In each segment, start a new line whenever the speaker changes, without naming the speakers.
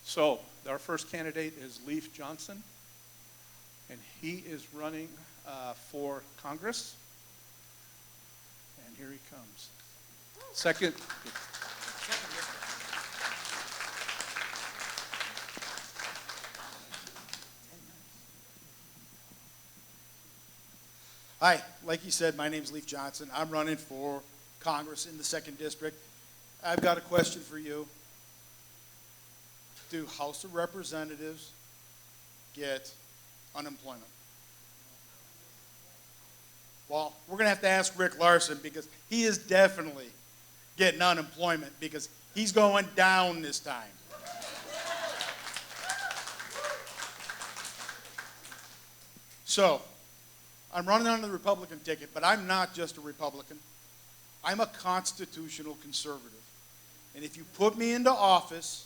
So our first candidate is Leif Johnson, and he is running for Congress. And here he comes. Second.
Hi, like you said, my name's Leif Johnson. I'm running for Congress in the 2nd District. I've got a question for you. Do House of Representatives get unemployment? Well, we're going to have to ask Rick Larson, because he is definitely getting unemployment, because he's going down this time. So, I'm running on the Republican ticket, but I'm not just a Republican. I'm a constitutional conservative. And if you put me into office,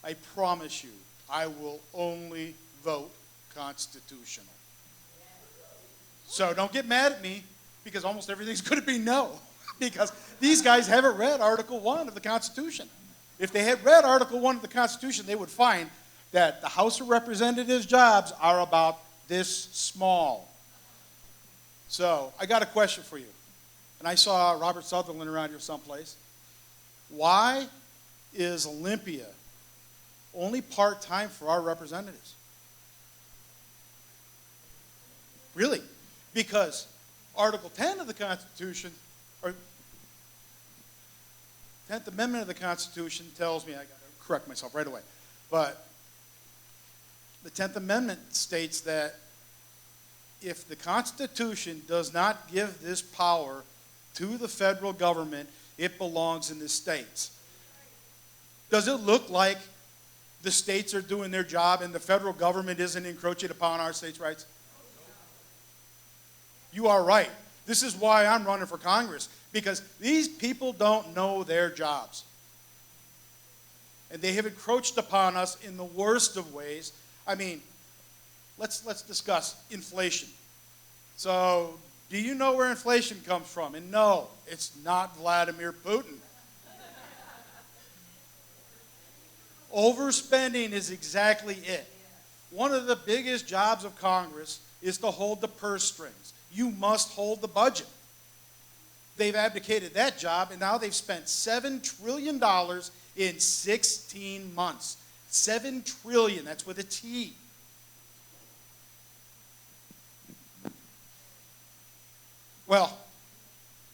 I promise you, I will only vote constitutional. So don't get mad at me, because almost everything's going to be no, because these guys haven't read Article 1 of the Constitution. If they had read Article 1 of the Constitution, they would find that the House of Representatives' jobs are about this small. So I got a question for you. And I saw Robert Sutherland around here someplace. Why is Olympia only part-time for our representatives? Really? Because Article 10 of the Constitution, or 10th Amendment of the Constitution tells me, I got to correct myself right away, but the 10th Amendment states that if the Constitution does not give this power to the federal government, it belongs in the states. Does it look like the states are doing their job and the federal government isn't encroaching upon our states' rights? You are right. This is why I'm running for Congress, because these people don't know their jobs. And they have encroached upon us in the worst of ways. I mean, let's discuss inflation. So, do you know where inflation comes from? And no, it's not Vladimir Putin. Overspending is exactly it. One of the biggest jobs of Congress is to hold the purse strings. You must hold the budget. They've abdicated that job, and now they've spent $7 trillion in 16 months. $7 trillion, that's with a T. Well,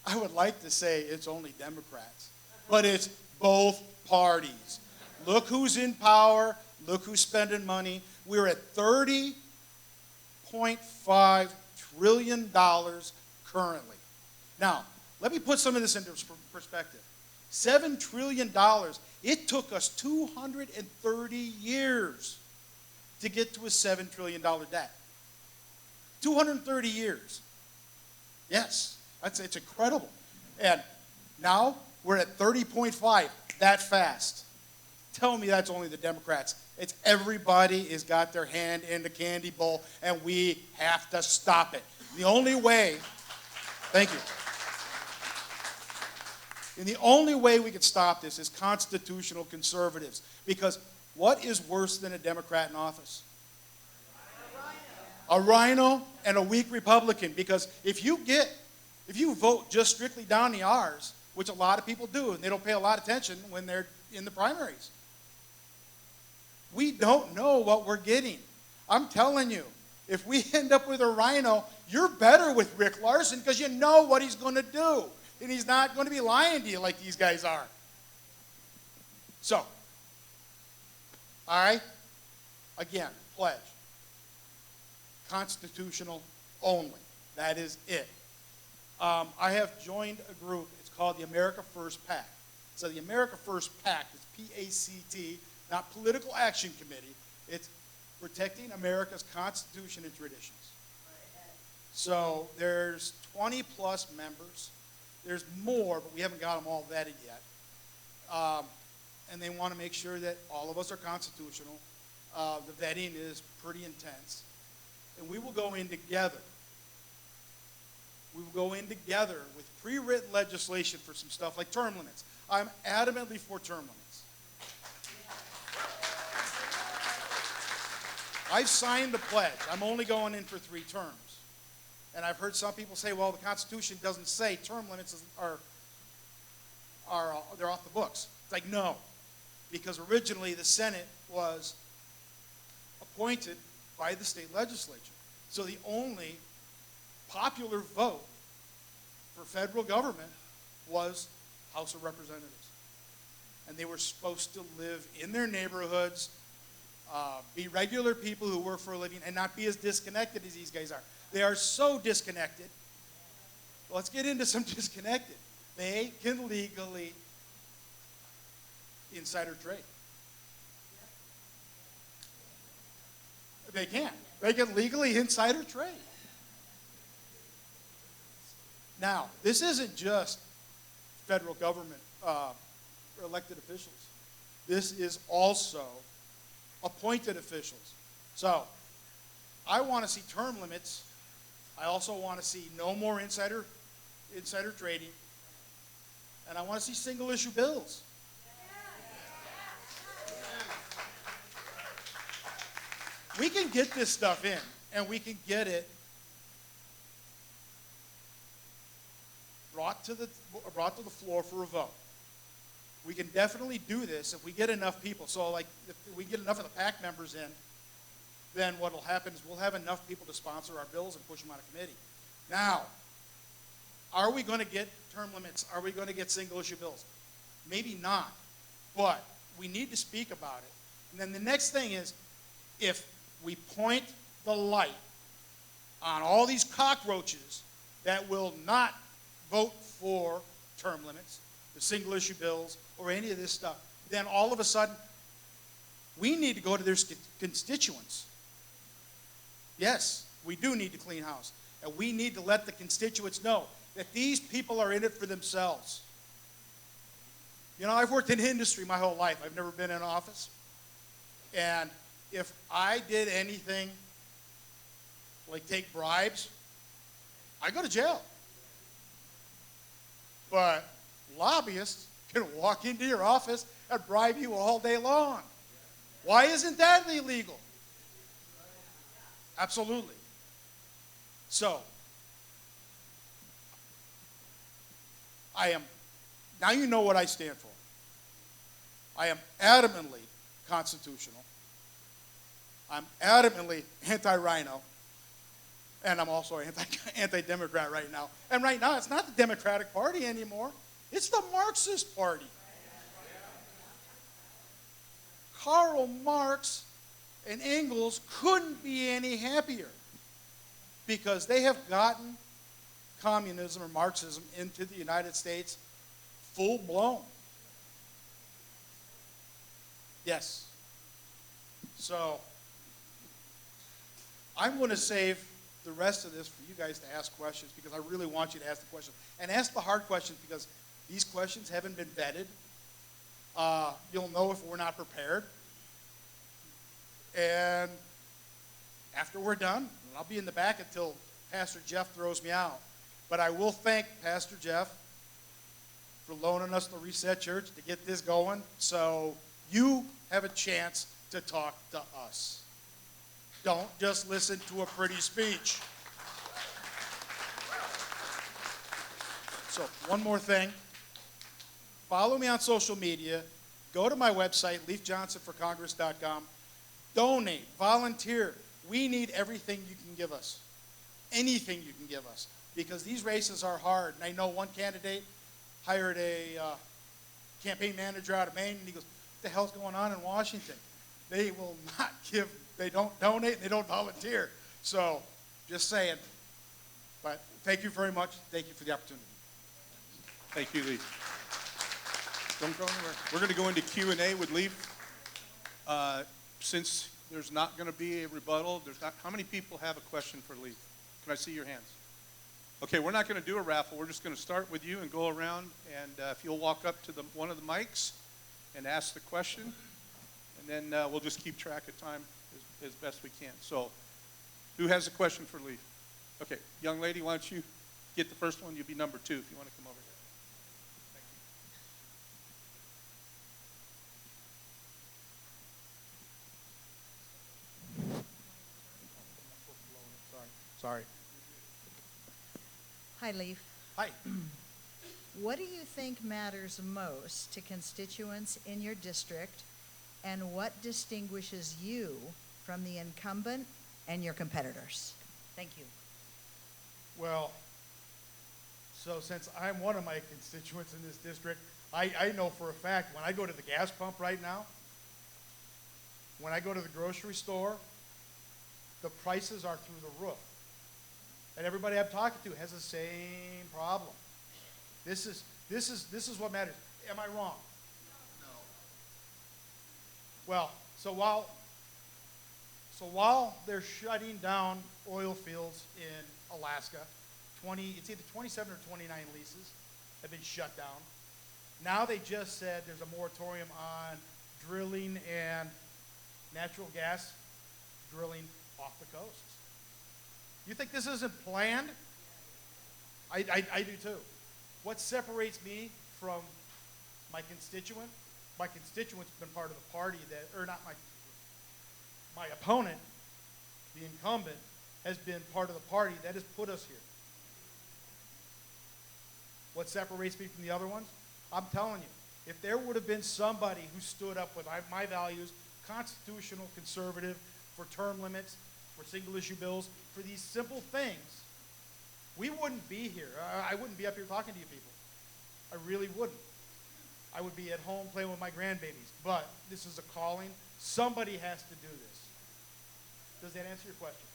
I would like to say it's only Democrats, but it's both parties. Look who's in power. Look who's spending money. We're at $30.5 trillion currently. Now, let me put some of this into perspective. $7 trillion, it took us 230 years to get to a $7 trillion debt. 230 years. Yes, it's incredible. And now we're at 30.5, that fast. Tell me that's only the Democrats. It's everybody has got their hand in the candy bowl, and we have to stop it. The only way, thank you. And the only way we can stop this is constitutional conservatives. Because what is worse than a Democrat in office? A rhino and a weak Republican. Because if you vote just strictly down the R's, which a lot of people do, and they don't pay a lot of attention when they're in the primaries, we don't know what we're getting. I'm telling you, if we end up with a rhino, you're better with Rick Larson, because you know what he's going to do. And he's not going to be lying to you like these guys are. So, all right, again, pledge. Constitutional only. That is it. I have joined a group. It's called the America First PAC. So the America First PAC is P-A-C-T, not Political Action Committee. It's protecting America's Constitution and traditions. So there's 20-plus members. There's more, but we haven't got them all vetted yet. And they want to make sure that all of us are constitutional. The vetting is pretty intense. And we will go in together. We will go in together with pre-written legislation for some stuff like term limits. I'm adamantly for term limits. I've signed the pledge. I'm only going in for 3 terms. And I've heard some people say, well, the Constitution doesn't say term limits they're off the books. It's like, no, because originally the Senate was appointed by the state legislature. So the only popular vote for federal government was House of Representatives. And they were supposed to live in their neighborhoods, be regular people who work for a living, and not be as disconnected as these guys are. They are so disconnected. Well, let's get into some disconnected. They can legally insider trade. They can. They can legally insider trade. Now, this isn't just federal government elected officials. This is also appointed officials. So, I want to see term limits. I also want to see no more insider trading. And I want to see single issue bills. We can get this stuff in, and we can get it brought to the floor for a vote. We can definitely do this if we get enough people. So, like, if we get enough of the PAC members in, then what will happen is we'll have enough people to sponsor our bills and push them out of committee. Now, are we going to get term limits? Are we going to get single issue bills? Maybe not, but we need to speak about it. And then the next thing is, if we point the light on all these cockroaches that will not vote for term limits, the single issue bills, or any of this stuff, then all of a sudden, we need to go to their constituents. Yes, we do need to clean house. And we need to let the constituents know that these people are in it for themselves. You know, I've worked in industry my whole life. I've never been in office. And if I did anything like take bribes, I go to jail. But lobbyists can walk into your office and bribe you all day long. Why isn't that illegal? Absolutely. So, now you know what I stand for. I am adamantly constitutional. I'm adamantly anti-rhino. And I'm also anti-Democrat right now. And right now, it's not the Democratic Party anymore. It's the Marxist Party. Karl Marx and Engels couldn't be any happier because they have gotten communism or Marxism into the United States full blown. Yes. So, I'm going to save the rest of this for you guys to ask questions because I really want you to ask the questions. And ask the hard questions because these questions haven't been vetted. You'll know if we're not prepared. And after we're done, I'll be in the back until Pastor Jeff throws me out. But I will thank Pastor Jeff for loaning us the Reset Church to get this going so you have a chance to talk to us. Don't just listen to a pretty speech. So, one more thing. Follow me on social media. Go to my website, leifjohnsonforcongress.com. Donate, volunteer. We need everything you can give us. Anything you can give us. Because these races are hard. And I know one candidate hired a campaign manager out of Maine, and he goes, what the hell's going on in Washington? They will not give, they don't donate, and they don't volunteer. So, just saying. But thank you very much. Thank you for the opportunity.
Thank you, Leif. Don't go anywhere. We're going to go into Q&A with Leif. Since there's not going to be a rebuttal, how many people have a question for Leif? Can I see your hands? Okay, we're not going to do a raffle. We're just going to start with you and go around. And if you'll walk up to one of the mics and ask the question, and then we'll just keep track of time as best we can. So, who has a question for Leif? Okay, young lady, why don't you get the first one? You'll be number 2 if you want to come over here.
Sorry.
Hi, Leif.
Hi.
What do you think matters most to constituents in your district, and what distinguishes you from the incumbent and your competitors? Thank you.
Well, so since I'm one of my constituents in this district, I know for a fact when I go to the gas pump right now, when I go to the grocery store, the prices are through the roof. And everybody I'm talking to has the same problem. This is what matters. Am I wrong? No. Well, so while they're shutting down oil fields in Alaska, it's either 27 or 29 leases have been shut down. Now they just said there's a moratorium on drilling and natural gas drilling off the coasts. You think this isn't planned? I do too. What separates me from my constituent? My constituent's been part of the party that, or not my opponent, the incumbent, has been part of the party that has put us here. What separates me from the other ones? I'm telling you, if there would have been somebody who stood up with my values, constitutional, conservative, for term limits, for single issue bills, for these simple things, we wouldn't be here. I wouldn't be up here talking to you people. I really wouldn't. I would be at home playing with my grandbabies. But this is a calling. Somebody has to do this. Does that answer your question?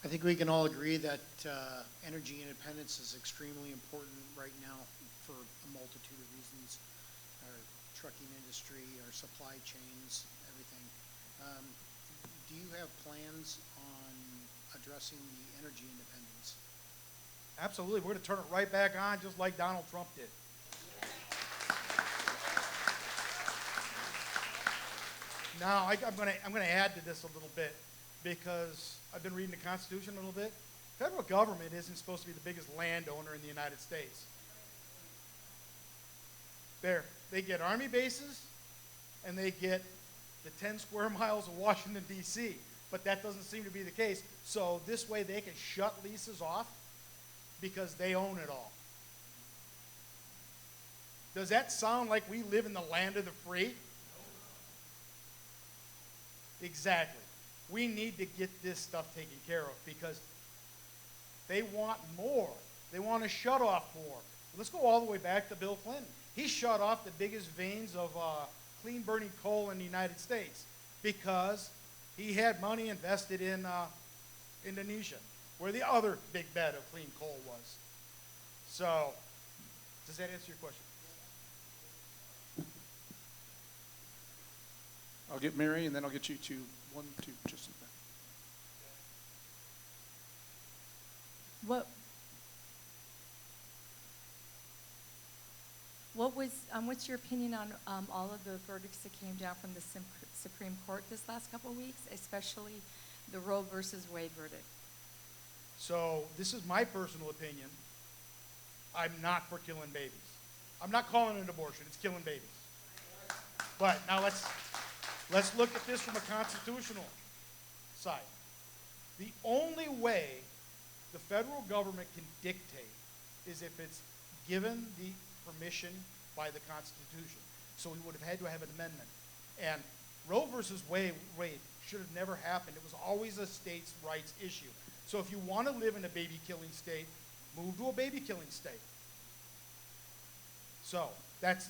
I think we can all agree that energy independence is extremely important right now for a multitude of reasons. Our trucking industry, our supply chains, everything. Do you have plans on addressing the energy independence?
Absolutely. We're going to turn it right back on just like Donald Trump did. Now, I'm going to add to this a little bit because I've been reading the Constitution a little bit. Federal government isn't supposed to be the biggest landowner in the United States. They get Army bases and they get the 10 square miles of Washington, D.C., but that doesn't seem to be the case. So this way they can shut leases off because they own it all. Does that sound like we live in the land of the free? Exactly. We need to get this stuff taken care of because they want more. They want to shut off more. Let's go all the way back to Bill Clinton. He shut off the biggest veins of clean burning coal in the United States because he had money invested in Indonesia, where the other big bed of clean coal was. So, does that answer your question?
I'll get Mary, and then I'll get you to 1, 2, just like that.
What's your opinion on all of the verdicts that came down from the Supreme Court this last couple of weeks, especially the Roe versus Wade verdict?
So this is my personal opinion. I'm not for killing babies. I'm not calling it an abortion. It's killing babies. But now let's look at this from a constitutional side. The only way the federal government can dictate is if it's given the permission by the Constitution. So we would have had to have an amendment. And Roe versus Wade should have never happened. It was always a states' rights issue. So if you want to live in a baby-killing state, move to a baby-killing state. So that's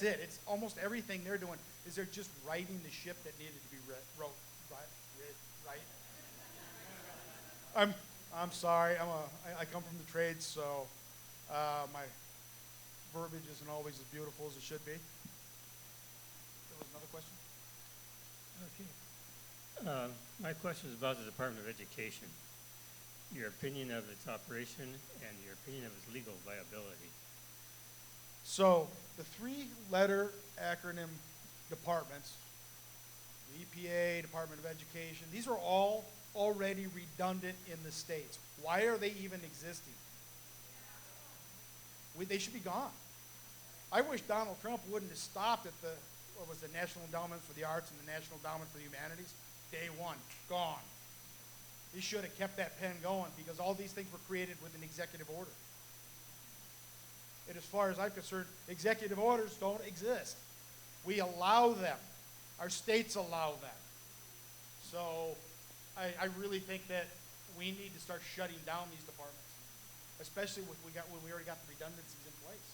it. It's almost everything they're doing is they're just righting the ship that needed to be right. I'm sorry. I come from the trades, so my verbiage isn't always as beautiful as it should be. There was another question?
Okay. My question is about the Department of Education. Your opinion of its operation and your opinion of its legal viability.
So the three-letter acronym departments, the EPA, Department of Education, these are all already redundant in the states. Why are they even existing? They should be gone. I wish Donald Trump wouldn't have stopped at what was the National Endowment for the Arts and the National Endowment for the Humanities? Day one, gone. He should have kept that pen going because all these things were created with an executive order. And as far as I'm concerned, executive orders don't exist. We allow them. Our states allow them. So I really think that we need to start shutting down these departments, especially when we already got the redundancies in place.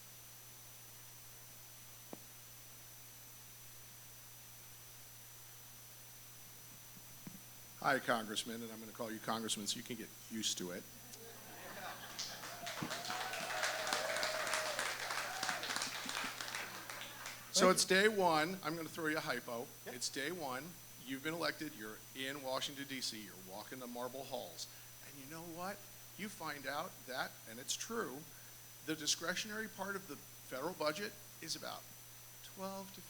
Hi, Congressman, and I'm going to call you Congressman so you can get used to it. So it's day one. I'm going to throw you a hypo.
Yep.
It's day one. You've been elected. You're in Washington, D.C. You're walking the marble halls. And you know what? You find out that, and it's true, the discretionary part of the federal budget is about 12 to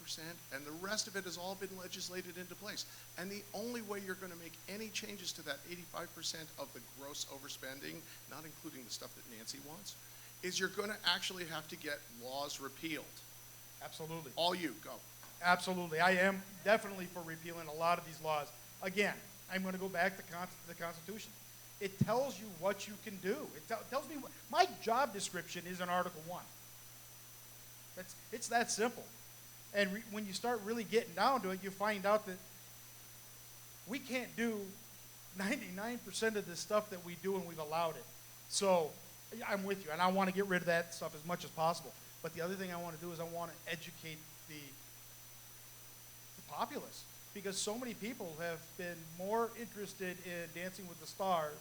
15%, and the rest of it has all been legislated into place. And the only way you're going to make any changes to that 85% of the gross overspending, not including the stuff that Nancy wants, is you're going to actually have to get laws repealed.
Absolutely.
All you, go.
Absolutely. I am definitely for repealing a lot of these laws. Again, I'm going to go back to the Constitution. It tells you what you can do. It tells me my job description is in Article 1. It's that simple. And when you start really getting down to it, you find out that we can't do 99% of the stuff that we do, and we've allowed it. So I'm with you, and I want to get rid of that stuff as much as possible. But the other thing I want to do is I want to educate the populace, because so many people have been more interested in Dancing with the Stars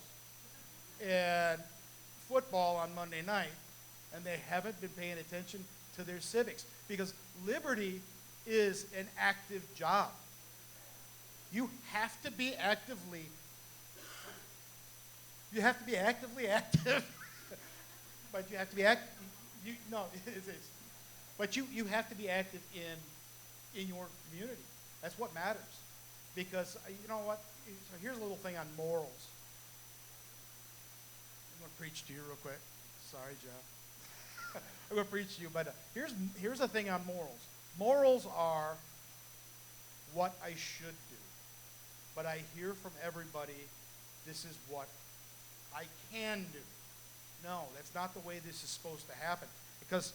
and football on Monday night, and they haven't been paying attention to their civics, because liberty is an active job. You have to be actively active, but you have to be active. But you have to be active in your community. That's what matters. Because you know what? So here's a little thing on morals. I'm going to preach to you real quick. Sorry, Jeff. I'm going to preach to you, but here's the thing on morals. Morals are what I should do. But I hear from everybody, this is what I can do. No, that's not the way this is supposed to happen. Because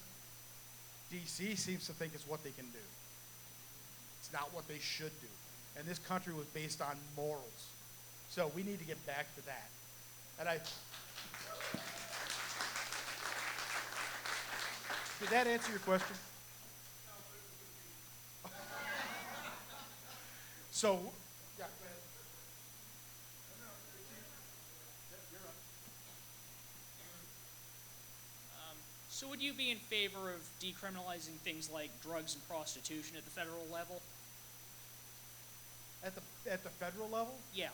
D.C. seems to think it's what they can do. It's not what they should do. And this country was based on morals. So we need to get back to that. And did that answer your question? So, yeah, go ahead.
So would you be in favor of decriminalizing things like drugs and prostitution at the federal level?
At the federal level?
Yeah.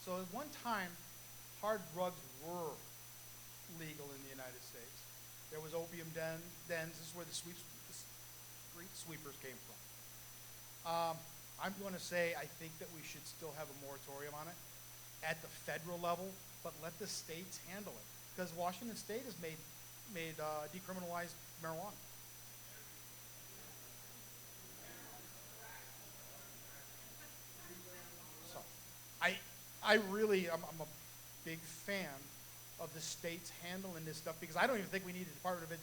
So at one time, hard drugs were legal in the United States. There was opium dens. This is where the street sweepers came from. I'm going to say I think that we should still have a moratorium on it at the federal level, but let the states handle it. Because Washington State has made decriminalized marijuana. So, I'm a big fan of the states handling this stuff, because I don't even think we need a Department of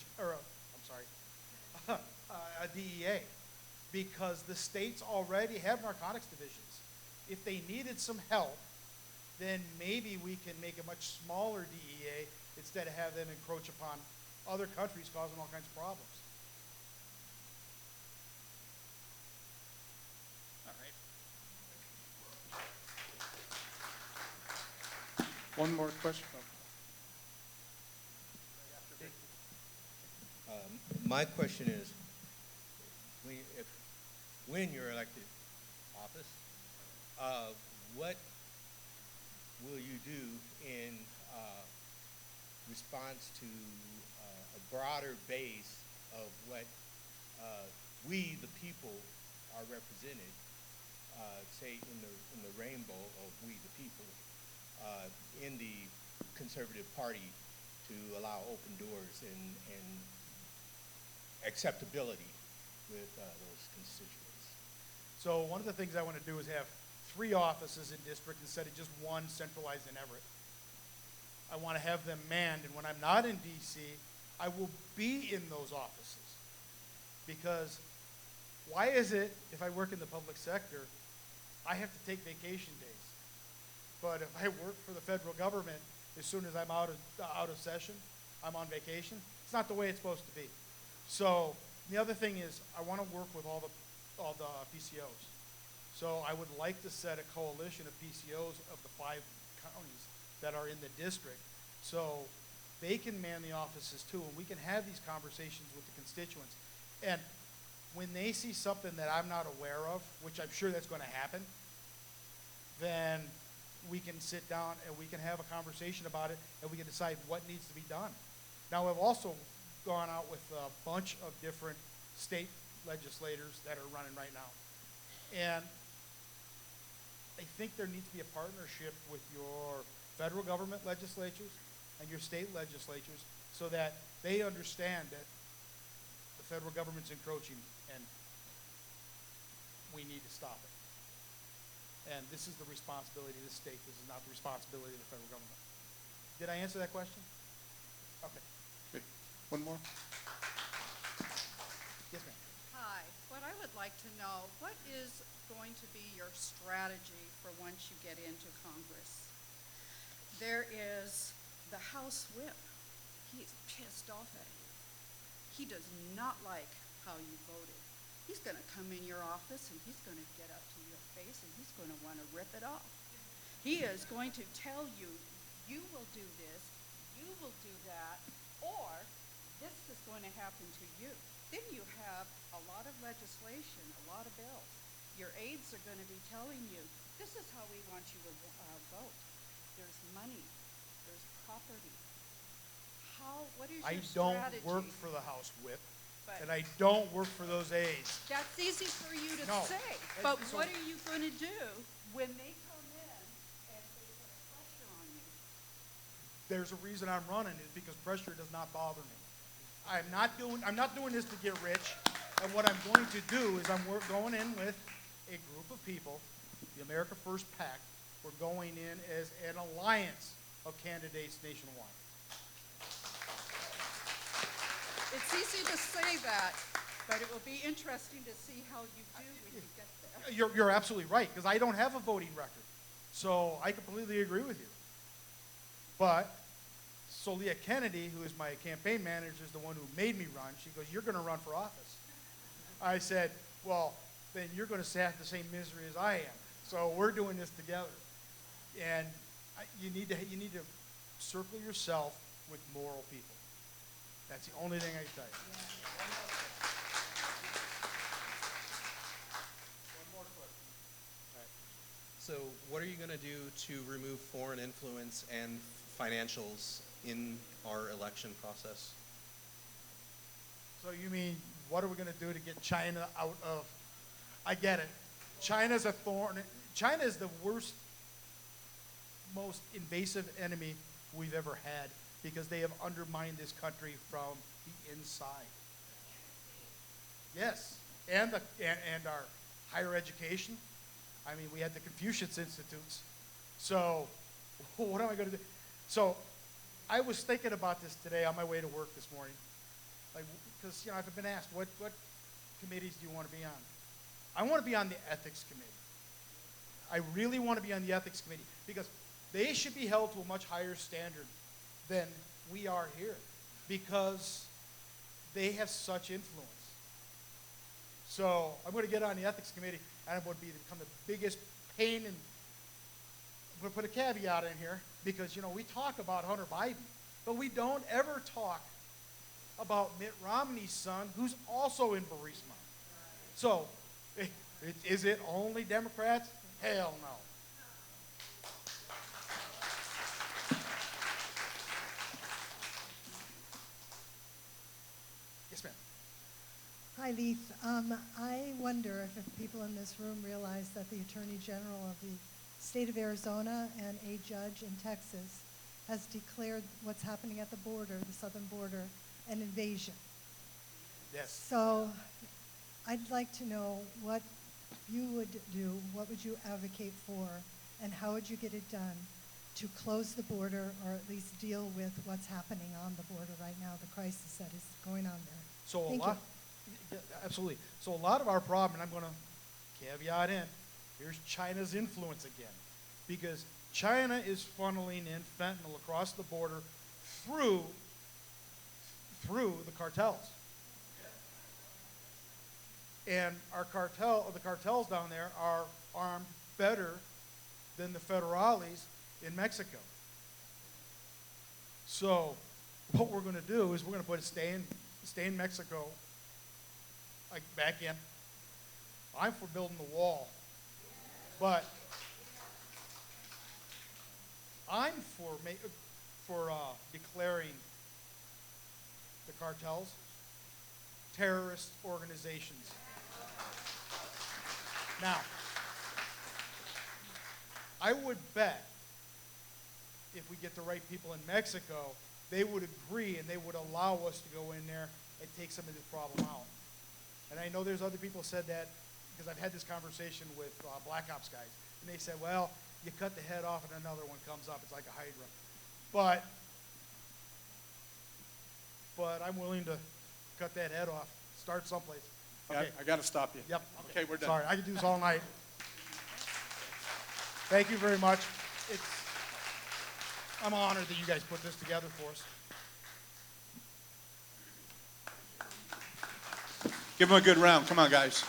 a DEA, because the states already have narcotics divisions. If they needed some help, then maybe we can make a much smaller DEA instead of have them encroach upon other countries, causing all kinds of problems.
All right.
One more question.
My question is, when you're elected office, what will you do in response to a broader base of what we, the people, are represented, say in the rainbow of we, the people, in the Conservative Party, to allow open doors and acceptability with those constituents.
So one of the things I want to do is have 3 offices in district instead of just one centralized in Everett. I want to have them manned, and when I'm not in DC, I will be in those offices. Because why is it, if I work in the public sector, I have to take vacation days? But if I work for the federal government, as soon as I'm out of session, I'm on vacation. It's not the way it's supposed to be. So the other thing is, I want to work with all the PCOs. So I would like to set a coalition of PCOs of the 5 counties that are in the district, so they can man the offices too, and we can have these conversations with the constituents. And when they see something that I'm not aware of, which I'm sure that's going to happen, then we can sit down and we can have a conversation about it, and we can decide what needs to be done. Now, I've also gone out with a bunch of different state legislators that are running right now. And I think there needs to be a partnership with your federal government legislatures and your state legislatures so that they understand that the federal government's encroaching and we need to stop it. And this is the responsibility of the state. This is not the responsibility of the federal government. Did I answer that question? Okay.
Okay, one more.
Yes, ma'am.
Hi, what I would like to know, what is going to be your strategy for once you get into Congress? There is the House Whip. He's pissed off at you. He does not like how you voted. He's going to come in your office and he's going to get up to your face and he's going to want to rip it off. He is going to tell you, you will do this, you will do that, or this is going to happen to you. Then you have a lot of legislation, a lot of bills. Your aides are going to be telling you, this is how we want you to vote. There's money, there's property. What is your strategy?
I don't work for the House Whip,
But
and I don't work for those aides.
that's easy for you to
No.
say.
And
But
so-
what are you going to do when they come in and they put pressure on you?
There's a reason I'm running, is because pressure does not bother me. I'm not doing this to get rich, and what I'm going to do is going in with a group of people, the America First PAC. We're going in as an alliance of candidates nationwide.
It's easy to say that, but it will be interesting to see how you do when you get there.
You're absolutely right, because I don't have a voting record. So I completely agree with you. But Solia Kennedy, who is my campaign manager, is the one who made me run. She goes, "You're going to run for office." I said, "Well, then you're going to have the same misery as I am. So we're doing this together." And you need to circle yourself with moral people. That's the only thing I can tell you. One more question. All right.
So what are you going to do to remove foreign influence and financials in our election process?
So you mean, what are we going to do to get China out of, I get it. China's a thorn. China is the worst, most invasive enemy we've ever had, because they have undermined this country from the inside. Yes, and our higher education. I mean, we had the Confucius Institutes. So what am I going to do? So I was thinking about this today on my way to work this morning. Like, because, I've been asked, what committees do you want to be on? I want to be on the ethics committee. I really want to be on the ethics committee, because they should be held to a much higher standard than we are here, because they have such influence. So I'm going to get on the ethics committee, and I'm going to become the biggest pain in. I'm going to put a caveat in here, because, we talk about Hunter Biden, but we don't ever talk about Mitt Romney's son, who's also in Burisma. So, is it only Democrats? Hell no. Yes, ma'am.
Hi, Leif. I wonder if people in this room realize that the Attorney General of the state of Arizona and a judge in Texas has declared what's happening at the border, the southern border, an invasion.
Yes.
So I'd like to know what you would do, what would you advocate for, and how would you get it done to close the border or at least deal with what's happening on the border right now, the crisis that is going on there.
So
Thank
a lot, yeah, absolutely. So a lot of our problem, and I'm going to caveat in, here's China's influence again. Because China is funneling in fentanyl across the border through the cartels. And the cartels down there are armed better than the federales in Mexico. So what we're going to do is we're going to put a stay in Mexico, like back in. I'm for building the wall, but I'm for declaring the cartels terrorist organizations. Now, I would bet if we get the right people in Mexico, they would agree and they would allow us to go in there and take some of this problem out. And I know there's other people said that because I've had this conversation with Black Ops guys, and they said, well, you cut the head off and another one comes up. It's like a hydra. But I'm willing to cut that head off, start someplace. Okay.
I got to stop you.
Yep.
Okay, we're done.
Sorry, I could do this all night. Thank you very much. I'm honored that you guys put this together for us.
Give them a good round. Come on, guys.